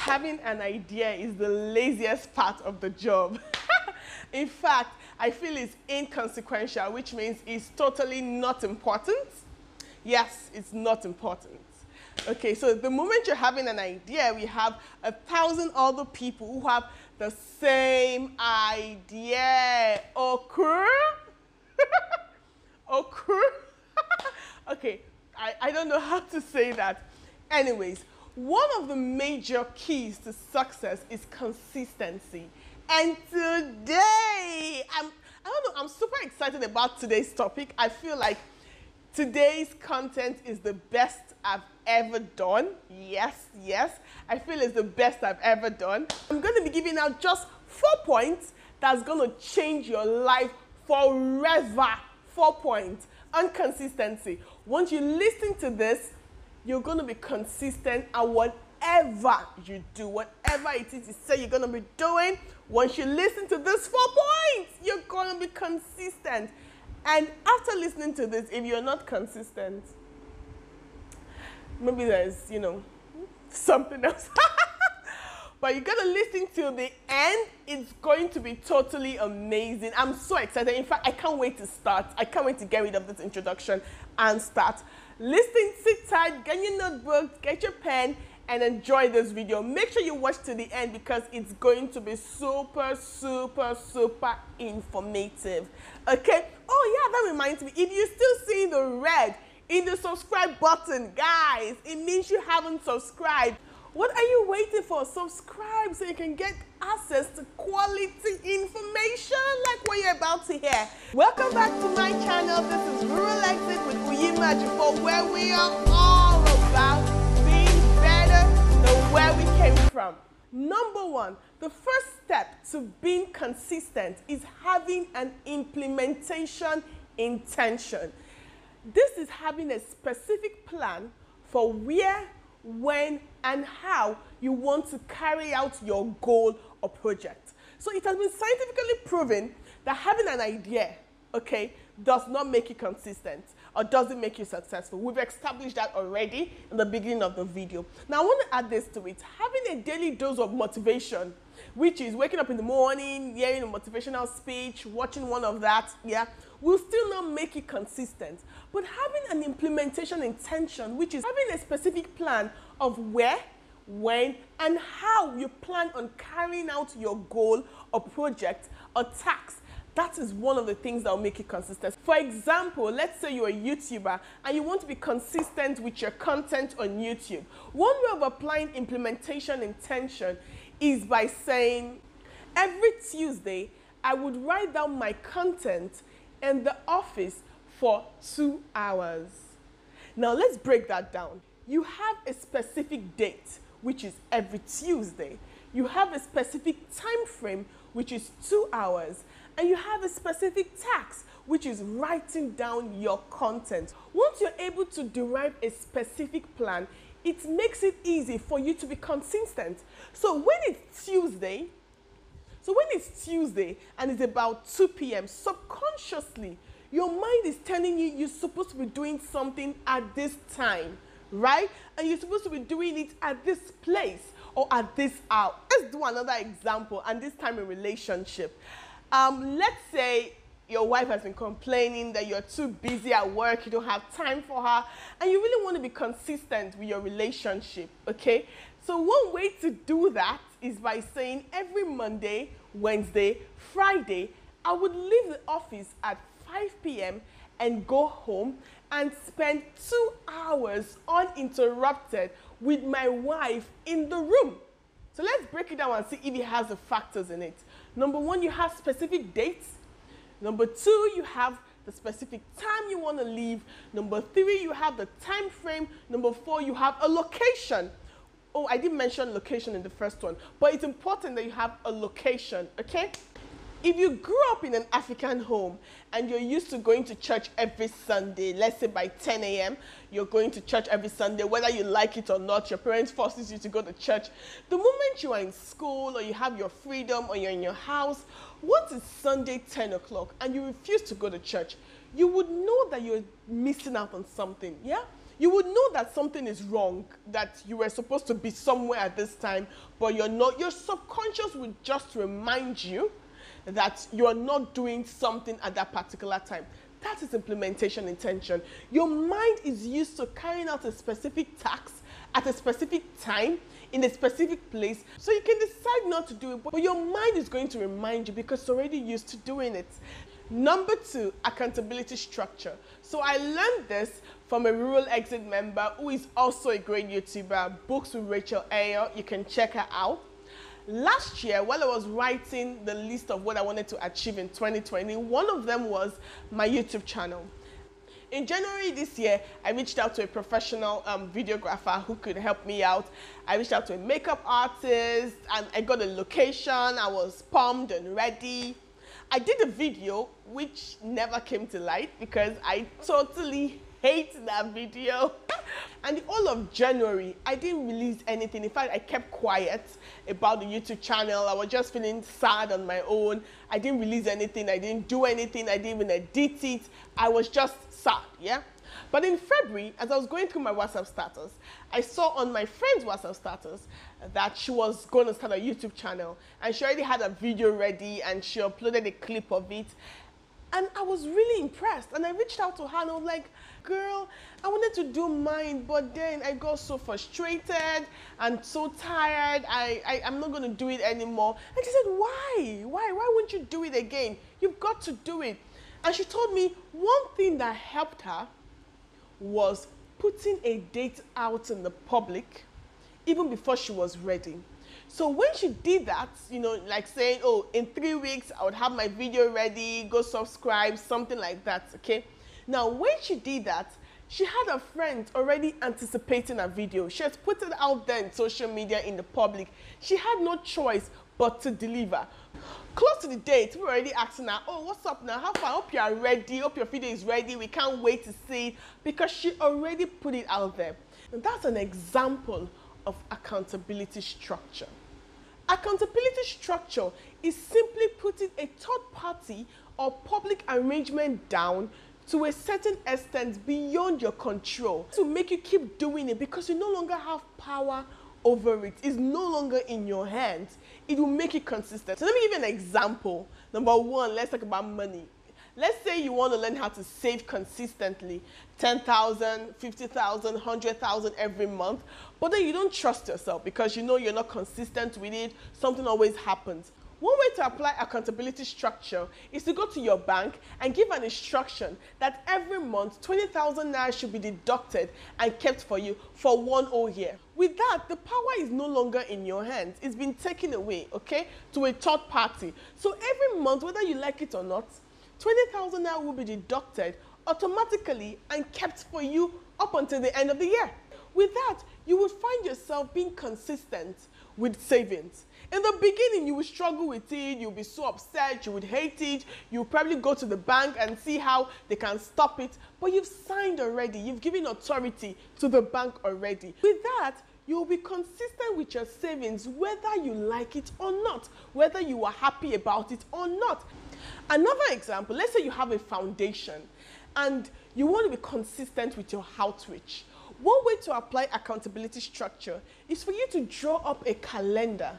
having an idea is the laziest part of the job. In fact, I feel it's inconsequential, which means it's totally not important. Yes, it's not important. Okay, so the moment you're having an idea, we have 1,000 other people who have the same idea. Occur? Occur? Okay, I don't know how to say that. Anyways, one of the major keys to success is consistency. And today, I don't know, I'm super excited about today's topic. I feel like today's content is the best I've ever done. Yes, I feel it's the best I've ever done. I'm going to be giving out just 4 points that's going to change your life forever. 4 points on consistency. Once you listen to this, you're going to be consistent at whatever you do, whatever it is you say you're going to be doing. Once you listen to this 4 points, you're going to be consistent. And after listening to this, if you're not consistent, maybe there's, something else. But you gotta listen till the end. It's going to be totally amazing. I'm so excited. In fact, I can't wait to start. I can't wait to get rid of this introduction and start. Listen, sit tight, get your notebook, get your pen, and enjoy this video. Make sure you watch to the end because it's going to be super, super, super informative. Okay? Oh yeah, that reminds me. If you still see the red in the subscribe button, guys, it means you haven't subscribed. What are you waiting for? Subscribe so you can get access to quality information like what you're about to hear. Welcome back to my channel. This is Rural Exit with Uyima Ajifo, where we are all about being better than where we came from. Number one, the first step to being consistent is having an implementation intention. This is having a specific plan for where, when, and how you want to carry out your goal or project. So it has been scientifically proven that having an idea, okay, does not make you consistent or doesn't make you successful. We've established that already in the beginning of the video. Now I want to add this to it. Having a daily dose of motivation, which is waking up in the morning, hearing a motivational speech, watching one of that, will still not make it consistent. But having an implementation intention, which is having a specific plan of where, when, and how you plan on carrying out your goal or project or task, that is one of the things that will make it consistent. For example, let's say you're a YouTuber and you want to be consistent with your content on YouTube. One way of applying implementation intention is by saying, every Tuesday, I would write down my content in the office for 2 hours. Now let's break that down. You have a specific date, which is every Tuesday. You have a specific time frame, which is 2 hours. And you have a specific task, which is writing down your content. Once you're able to derive a specific plan, it makes it easy for you to be consistent. So when it's Tuesday and it's about 2 p.m., subconsciously, your mind is telling you you're supposed to be doing something at this time, right? And you're supposed to be doing it at this place or at this hour. Let's do another example, and this time a relationship. Let's say your wife has been complaining that you're too busy at work, you don't have time for her, and you really want to be consistent with your relationship, okay? So one way to do that is by saying every Monday, Wednesday, Friday, I would leave the office at 5 p.m. and go home and spend 2 hours uninterrupted with my wife in the room. So let's break it down and see if it has the factors in it. Number one, you have specific dates. Number two, you have the specific time you want to leave. Number three, you have the time frame. Number four, you have a location. Oh, I didn't mention location in the first one, but it's important that you have a location, okay? If you grew up in an African home and you're used to going to church every Sunday, let's say by 10 a.m., you're going to church every Sunday, whether you like it or not, your parents forces you to go to church. The moment you are in school or you have your freedom or you're in your house, what is Sunday 10 o'clock and you refuse to go to church, you would know that you're missing out on something, yeah? You would know that something is wrong, that you were supposed to be somewhere at this time, but you're not. Your subconscious would just remind you that you're not doing something at that particular time. That is implementation intention. Your mind is used to carrying out a specific task at a specific time in a specific place, so you can decide not to do it, but your mind is going to remind you because it's already used to doing it. Number 2, accountability structure. So I learned this from a Rural Exit member who is also a great YouTuber, Books with Rachel Ayer. You can check her out. Last year, while I was writing the list of what I wanted to achieve in 2020, one of them was my YouTube channel. In January this year, I reached out to a professional videographer who could help me out. I reached out to a makeup artist and I got a location. I was pumped and ready. I did a video which never came to light because I totally hate that video. And the whole of January, I didn't release anything. In fact, I kept quiet about the YouTube channel. I was just feeling sad on my own. I didn't release anything. I didn't do anything. I didn't even edit it. I was just sad, yeah? But in February, as I was going through my WhatsApp status, I saw on my friend's WhatsApp status that she was going to start a YouTube channel. And she already had a video ready and she uploaded a clip of it. And I was really impressed. And I reached out to her and I was like, girl, I wanted to do mine, but then I got so frustrated and so tired. I'm not going to do it anymore. And she said, why? Why won't you do it again? You've got to do it. And she told me one thing that helped her was putting a date out in the public even before she was ready. So when she did that, you know, like saying, oh, in 3 weeks, I would have my video ready, go subscribe, something like that, okay? Now, when she did that, she had a friend already anticipating a video. She has put it out there in social media in the public. She had no choice but to deliver. Close to the date, we were already asking her, oh, what's up now? How far? I hope you are ready. Hope your video is ready. We can't wait to see it, because she already put it out there. And that's an example of accountability structure. Accountability structure is simply putting a third party or public arrangement down to a certain extent beyond your control to make you keep doing it, because you no longer have power over it. It's no longer in your hands. It will make it consistent. So let me give you an example. Number 1, let's talk about money. Let's say you want to learn how to save consistently, 10,000, 50,000, 100,000 every month, but then you don't trust yourself because you know you're not consistent with it. Something always happens. One way to apply accountability structure is to go to your bank and give an instruction that every month 20,000 naira should be deducted and kept for you for 1 whole year. With that, the power is no longer in your hands. It's been taken away, okay, to a third party. So every month, whether you like it or not, 20,000 naira will be deducted automatically and kept for you up until the end of the year. With that, you will find yourself being consistent with savings. In the beginning, you will struggle with it, you'll be so upset, you would hate it, you'll probably go to the bank and see how they can stop it, but you've signed already, you've given authority to the bank already. With that, you'll be consistent with your savings whether you like it or not, whether you are happy about it or not. Another example, let's say you have a foundation and you want to be consistent with your outreach. One way to apply accountability structure is for you to draw up a calendar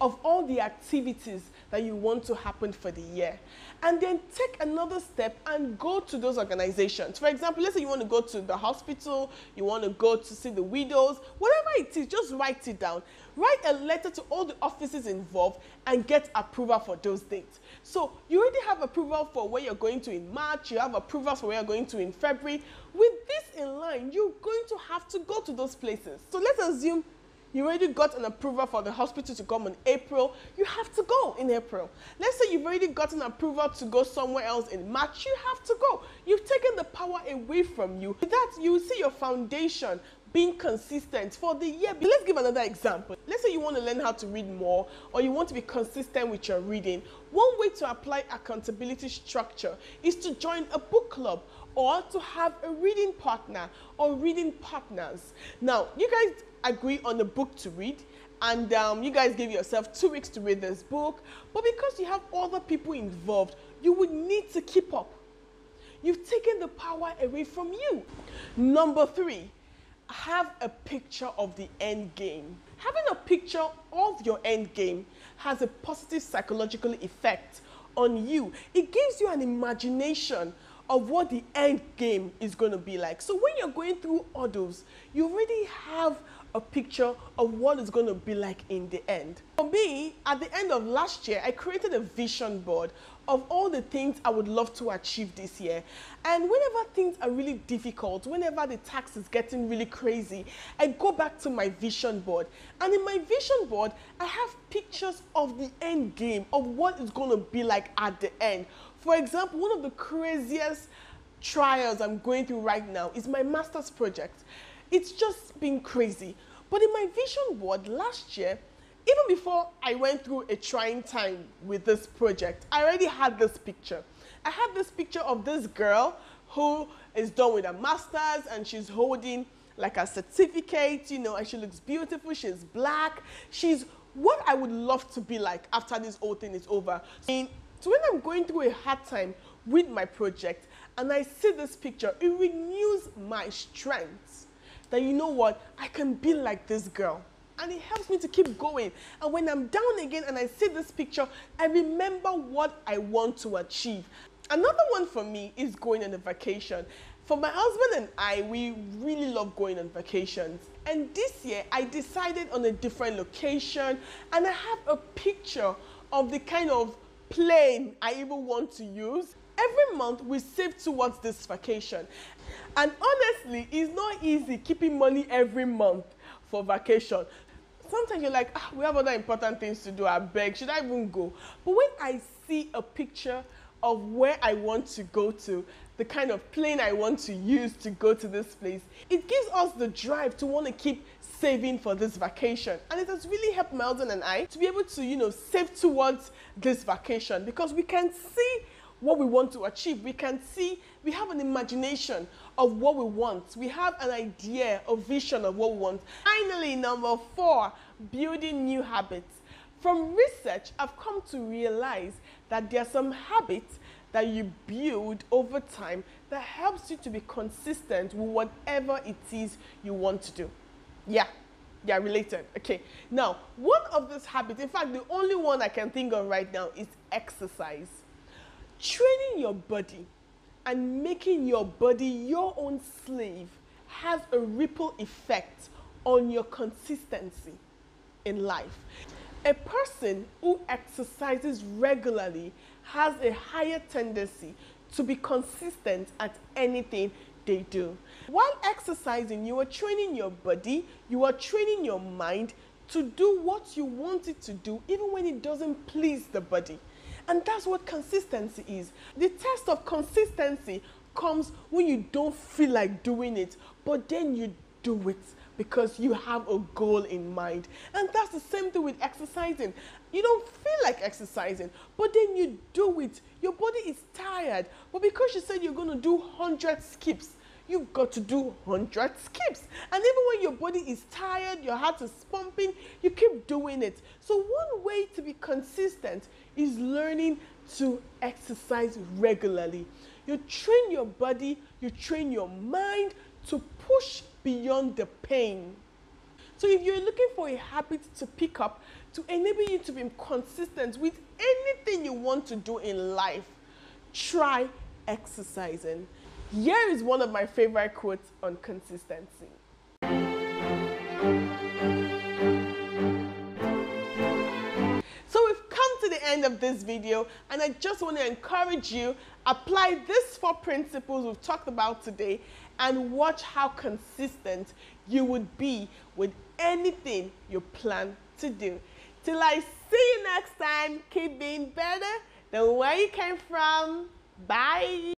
of all the activities that you want to happen for the year, and then take another step and go to those organizations. For example, let's say you want to go to the hospital, you want to go to see the widows, whatever it is, just write it down. Write a letter to all the offices involved and get approval for those dates. So you already have approval for where you're going to in March, you have approval for where you're going to in February. With this in line, you're going to have to go to those places. So let's assume you already got an approval for the hospital to come in April, you have to go in April. Let's say you've already gotten approval to go somewhere else in March, you have to go. You've taken the power away from you. With that, you will see your foundation being consistent for the year. Let's give another example. Let's say you want to learn how to read more, or you want to be consistent with your reading. One way to apply accountability structure is to join a book club or to have a reading partner or reading partners. Now, you guys agree on the book to read, and you guys give yourself 2 weeks to read this book, but because you have other people involved, you would need to keep up. You've taken the power away from you. Number 3, have a picture of the end game. Having a picture of your end game has a positive psychological effect on you. It gives you an imagination of what the end game is going to be like. So when you're going through hurdles, you already have a picture of what it's going to be like in the end. For me, at the end of last year, I created a vision board of all the things I would love to achieve this year. And whenever things are really difficult, whenever the tax is getting really crazy, I go back to my vision board. And in my vision board, I have pictures of the end game, of what it's going to be like at the end. For example, one of the craziest trials I'm going through right now is my master's project. It's just been crazy. But in my vision board last year, even before I went through a trying time with this project, I already had this picture. I had this picture of this girl who is done with her master's and she's holding like a certificate, you know, and she looks beautiful, she's black. She's what I would love to be like after this whole thing is over. So when I'm going through a hard time with my project and I see this picture, it renews my strength. That you know what, I can be like this girl. And it helps me to keep going. And when I'm down again and I see this picture, I remember what I want to achieve. Another one for me is going on a vacation. For my husband and I, we really love going on vacations. And this year, I decided on a different location. And I have a picture of the kind of plane I even want to use. Every month, we save towards this vacation. And honestly, it's not easy keeping money every month for vacation. Sometimes you're like, we have other important things to do, I beg, should I even go? But when I see a picture of where I want to go to, the kind of plane I want to use to go to this place, it gives us the drive to want to keep saving for this vacation. And it has really helped my husband and I to be able to, you know, save towards this vacation because we can see what we want to achieve. We can see, we have an imagination of what we want. We have an idea, a vision of what we want. Finally, number 4, building new habits. From research, I've come to realize that there are some habits that you build over time that helps you to be consistent with whatever it is you want to do. Yeah, they are related. Okay, now, one of these habits, in fact, the only one I can think of right now is exercise. Training your body and making your body your own slave has a ripple effect on your consistency in life. A person who exercises regularly has a higher tendency to be consistent at anything they do. While exercising, you are training your body, you are training your mind to do what you want it to do, even when it doesn't please the body. And that's what consistency is. The test of consistency comes when you don't feel like doing it, but then you do it because you have a goal in mind. And that's the same thing with exercising. You don't feel like exercising, but then you do it. Your body is tired, but because you said you're going to do 100 skips, you've got to do 100 skips. And even when your body is tired, your heart is pumping, you keep doing it. So one way to be consistent is learning to exercise regularly. You train your body, you train your mind to push beyond the pain. So if you're looking for a habit to pick up to enable you to be consistent with anything you want to do in life, try exercising. Here is one of my favorite quotes on consistency. So we've come to the end of this video, and I just want to encourage you, apply these 4 principles we've talked about today and watch how consistent you would be with anything you plan to do. Till I see you next time, keep being better than where you came from. Bye.